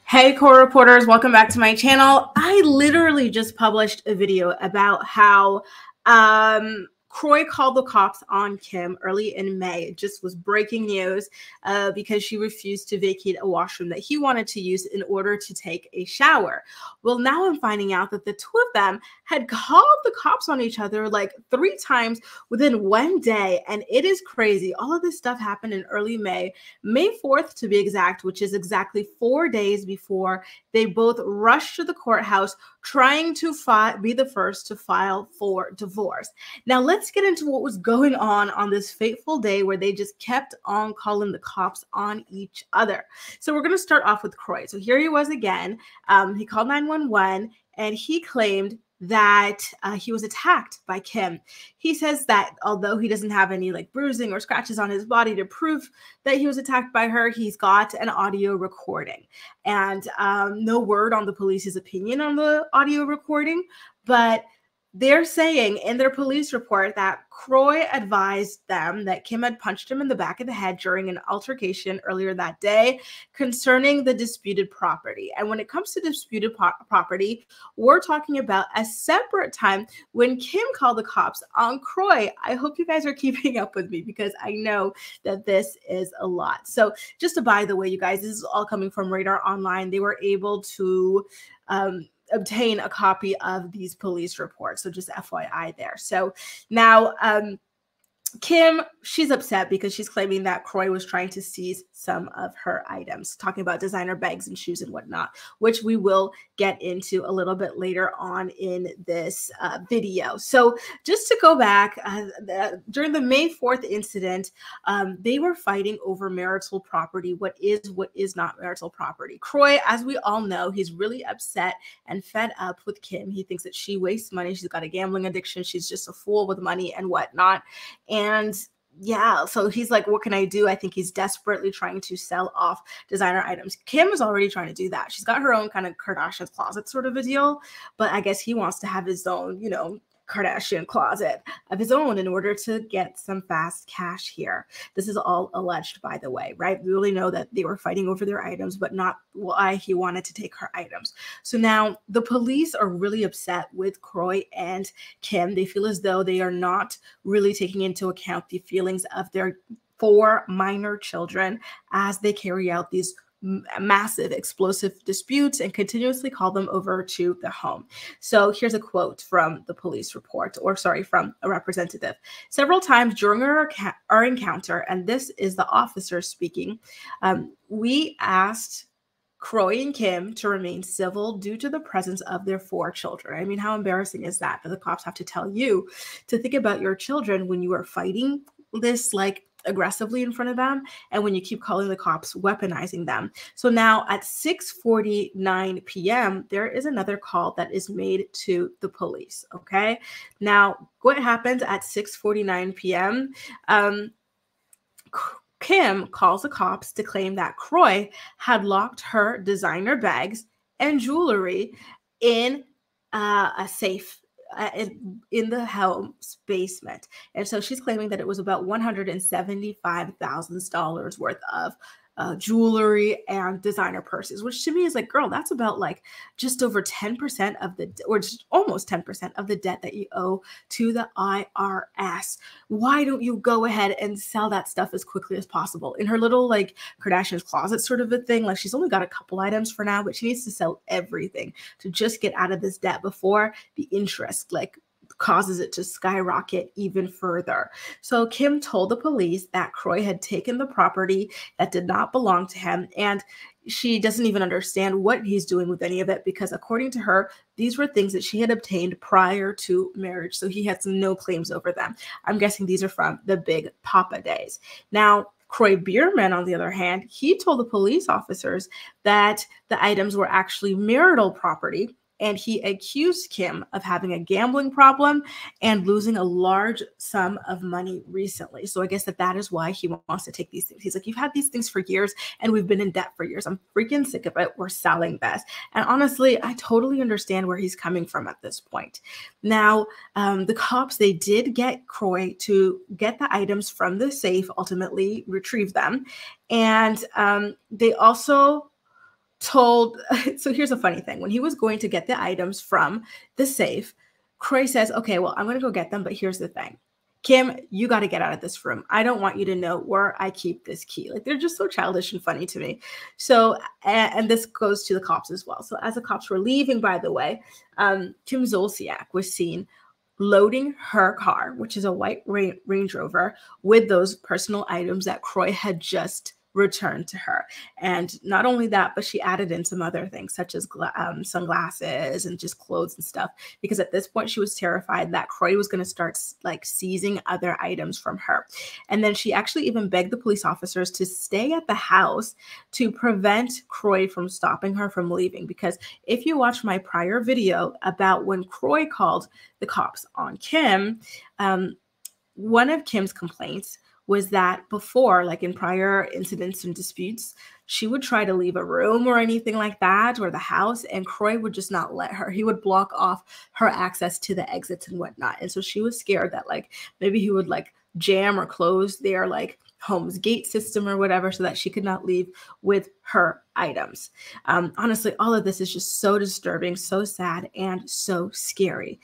Hey, core reporters, welcome back to my channel. I literally just published a video about how Kroy called the cops on Kim early in May. It just was breaking news because she refused to vacate a washroom that he wanted to use in order to take a shower. Well, now I'm finding out that the two of them had called the cops on each other like 3 times within one day, and it is crazy. All of this stuff happened in early May 4th to be exact, which is exactly 4 days before they both rushed to the courthouse trying to be the first to file for divorce. Now, let's get into what was going on this fateful day where they just kept on calling the cops on each other. So we're going to start off with Kroy. So here he was again. He called 911 and he claimed that he was attacked by Kim. He says that although he doesn't have any like bruising or scratches on his body to prove that he was attacked by her, he's got an audio recording. And no word on the police's opinion on the audio recording, but they're saying in their police report that Kroy advised them that Kim had punched him in the back of the head during an altercation earlier that day concerning the disputed property. And when it comes to disputed property, we're talking about a separate time when Kim called the cops on Kroy. I hope you guys are keeping up with me because I know that this is a lot. So just by the way, you guys, this is all coming from Radar Online. They were able to obtain a copy of these police reports. So just FYI there. So now Kim, she's upset because she's claiming that Kroy was trying to seize some of her items, talking about designer bags and shoes and whatnot, which we will get into a little bit later on in this video. So just to go back, during the May 4th incident, they were fighting over marital property. What is not marital property? Kroy, as we all know, he's really upset and fed up with Kim. He thinks that she wastes money. She's got a gambling addiction. She's just a fool with money and whatnot. And yeah, so he's like, what can I do? I think he's desperately trying to sell off designer items. Kim is already trying to do that. She's got her own kind of Kardashian's closet sort of a deal, but I guess he wants to have his own, Kardashian closet of his own in order to get some fast cash here. This is all alleged, by the way, right? We really know that they were fighting over their items, but not why he wanted to take her items. So now the police are really upset with Kroy and Kim. They feel as though they are not really taking into account the feelings of their 4 minor children as they carry out these massive explosive disputes and continuously call them over to the home. So here's a quote from the police report, from a representative. Several times during our encounter, and this is the officer speaking, we asked Kroy and Kim to remain civil due to the presence of their 4 children. I mean, how embarrassing is that the cops have to tell you to think about your children when you are fighting this aggressively in front of them, and when you keep calling the cops, weaponizing them. So now at 6:49 p.m., there is another call that is made to the police. Okay. Now, what happens at 6:49 p.m.? Kim calls the cops to claim that Kroy had locked her designer bags and jewelry in a safe in the home's basement. And so she's claiming that it was about $175,000 worth of jewelry and designer purses, which to me is like, girl, that's about just over 10% of or just almost 10% of the debt that you owe to the IRS. Why don't you go ahead and sell that stuff as quickly as possible? In her little Kardashian's closet sort of a thing, she's only got a couple items for now, but she needs to sell everything to just get out of this debt before the interest causes it to skyrocket even further. So Kim told the police that Kroy had taken the property that did not belong to him, and she doesn't even understand what he's doing with any of it because according to her, these were things that she had obtained prior to marriage. So he has no claims over them. I'm guessing these are from the Big Papa days. Now, Kroy Biermann, on the other hand, he told the police officers that the items were actually marital property, and he accused Kim of having a gambling problem and losing a large sum of money recently. So I guess that is why he wants to take these things. He's like, you've had these things for years and we've been in debt for years. I'm freaking sick of it. We're selling this. And honestly, I totally understand where he's coming from at this point. Now, the cops, they did get Kroy to get the items from the safe, ultimately retrieve them. And they also told, so here's a funny thing. When he was going to get the items from the safe, Kroy says, okay, well, I'm going to go get them, but here's the thing. Kim, you got to get out of this room. I don't want you to know where I keep this key. Like, they're just so childish and funny to me. So, and this goes to the cops as well. So as the cops were leaving, by the way, Kim Zolciak was seen loading her car, which is a white Range Rover, with those personal items that Kroy had just returned to her. And not only that, but she added in some other things such as sunglasses and just clothes and stuff, because at this point she was terrified that Kroy was going to start like seizing other items from her. And then she actually even begged the police officers to stay at the house to prevent Kroy from stopping her from leaving. Because if you watch my prior video about when Kroy called the cops on Kim, one of Kim's complaints was that before, like in prior incidents and disputes, she would try to leave a room or anything like that, or the house, and Kroy would just not let her. He would block off her access to the exits and whatnot. And so she was scared that like maybe he would like jam or close their like home's gate system or whatever, so that she could not leave with her items. Honestly, all of this is just so disturbing, so sad, and so scary.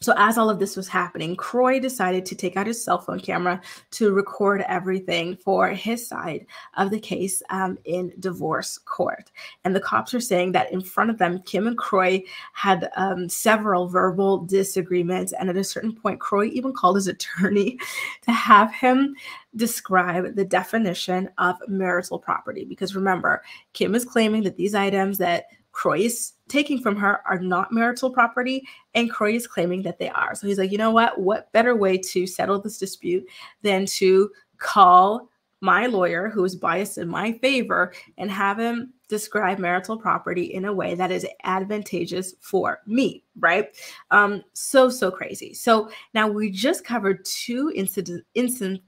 So as all of this was happening, Kroy decided to take out his cell phone camera to record everything for his side of the case in divorce court. And the cops are saying that in front of them, Kim and Kroy had several verbal disagreements. And at a certain point, Kroy even called his attorney to have him describe the definition of marital property. Because remember, Kim is claiming that these items that Kroy is taking from her are not marital property, and Kroy is claiming that they are. So he's like, you know what better way to settle this dispute than to call my lawyer, who is biased in my favor, and have him describe marital property in a way that is advantageous for me, right? So crazy. So now we just covered two instances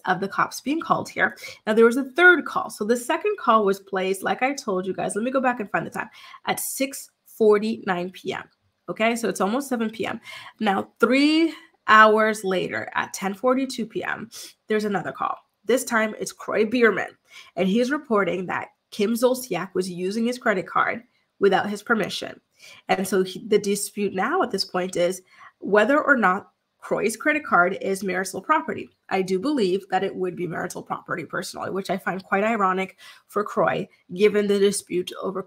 of the cops being called here. Now there was a third call. So the second call was placed, like I told you guys, let me go back and find the time, at 6:49 p.m. Okay, so it's almost 7 p.m. Now 3 hours later at 10:42 p.m., there's another call. This time it's Kroy Biermann, and he's reporting that Kim Zolciak was using his credit card without his permission. And so the dispute now at this point is whether or not Kroy's credit card is marital property. I do believe that it would be marital property personally, which I find quite ironic for Kroy, given the dispute over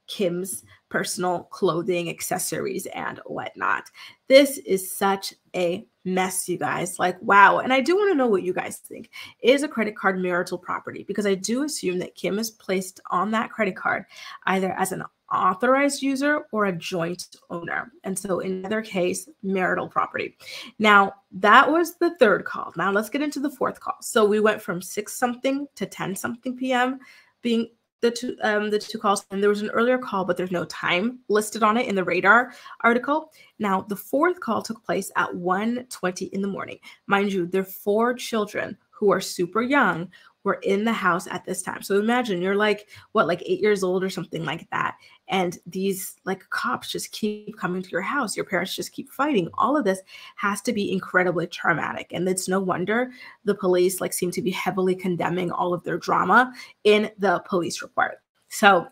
Kim's personal clothing, accessories, and whatnot. This is such a mess, you guys. Like, wow. And I do want to know what you guys think. Is a credit card marital property? Because I do assume that Kim is placed on that credit card either as an authorized user or a joint owner. And so in either case, marital property. Now, that was the third call. Now let's get into the fourth call. So we went from 6-something to 10-something p.m. being the two calls. And there was an earlier call, but there's no time listed on it in the radar article. Now, the fourth call took place at 1:20 in the morning. Mind you, there are 4 children who are super young were in the house at this time. So imagine you're like, what, like 8 years old or something like that. And these like cops just keep coming to your house. Your parents just keep fighting. All of this has to be incredibly traumatic. And it's no wonder the police like seem to be heavily condemning all of their drama in the police report. So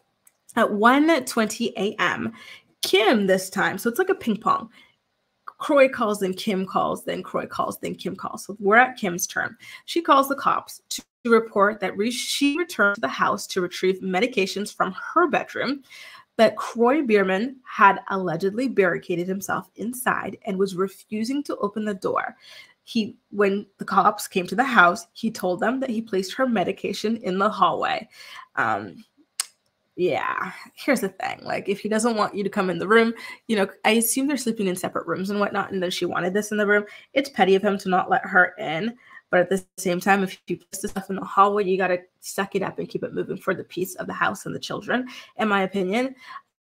at 1:20 a.m., Kim this time, so it's like a ping pong. Kroy calls, then Kim calls, then Kroy calls, then Kim calls. So we're at Kim's turn. She calls the cops to report that she returned to the house to retrieve medications from her bedroom, but Kroy Biermann had allegedly barricaded himself inside and was refusing to open the door. When the cops came to the house, he told them that he placed her medication in the hallway. Yeah, here's the thing. Like, if he doesn't want you to come in the room, you know, I assume they're sleeping in separate rooms and whatnot, and then she wanted this in the room. It's petty of him to not let her in. But at the same time, if you put the stuff in the hallway, you got to suck it up and keep it moving for the peace of the house and the children, in my opinion.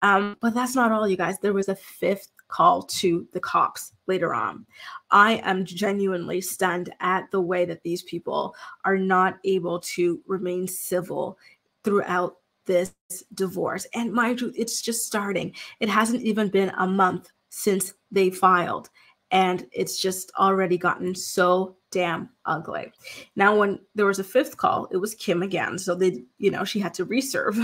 But that's not all, you guys. There was a 5th call to the cops later on. I am genuinely stunned at the way that these people are not able to remain civil throughout this divorce. And mind you, it's just starting. It hasn't even been a month since they filed, and it's just already gotten so damn ugly. Now, when there was a fifth call, it was Kim again. So they, she had to reserve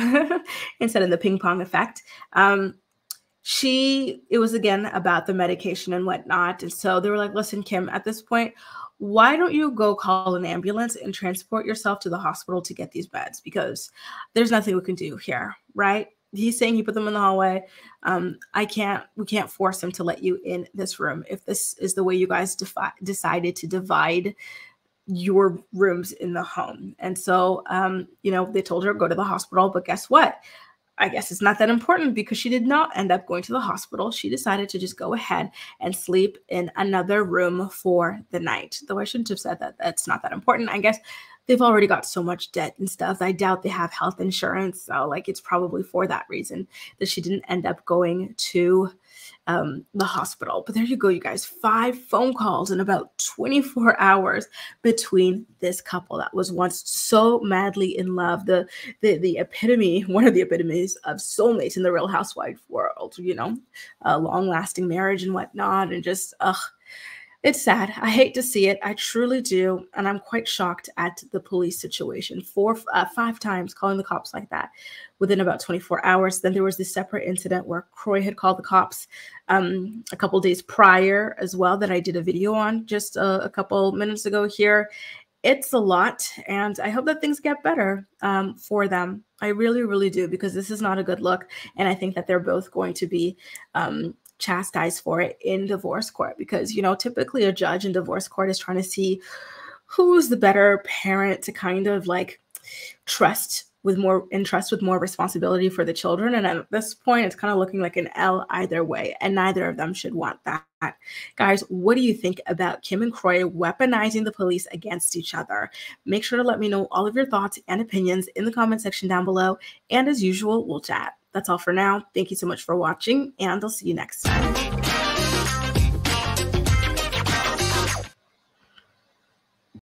instead of the ping pong effect. It was again about the medication and whatnot. And so they were like, listen, Kim, at this point, why don't you go call an ambulance and transport yourself to the hospital to get these meds? Because there's nothing we can do here, right? He's saying he put them in the hallway. We can't force him to let you in this room if this is the way you guys decided to divide your rooms in the home. And so, they told her go to the hospital, but guess what? I guess it's not that important because she did not end up going to the hospital. She decided to just go ahead and sleep in another room for the night. Though I shouldn't have said that. That's not that important. I guess they've already got so much debt and stuff. I doubt they have health insurance. So it's probably for that reason that she didn't end up going to the hospital. But there you go, you guys. 5 phone calls in about 24 hours between this couple that was once so madly in love. The epitome, one of the epitomes of soulmates in the Real Housewife world, a long-lasting marriage and whatnot. And just, it's sad. I hate to see it. I truly do. And I'm quite shocked at the police situation. 5 times calling the cops like that within about 24 hours. Then there was this separate incident where Kroy had called the cops a couple days prior as well that I did a video on just a couple minutes ago here. It's a lot. And I hope that things get better for them. I really, really do, because this is not a good look. And I think that they're both going to be chastised for it in divorce court, because typically a judge in divorce court is trying to see who's the better parent to kind of entrust with more responsibility for the children. And at this point, it's kind of looking like an L either way, and neither of them should want that. Guys, what do you think about Kim and Kroy weaponizing the police against each other? Make sure to let me know all of your thoughts and opinions in the comment section down below. And as usual, we'll chat. That's all for now. Thank you so much for watching, and I'll see you next time.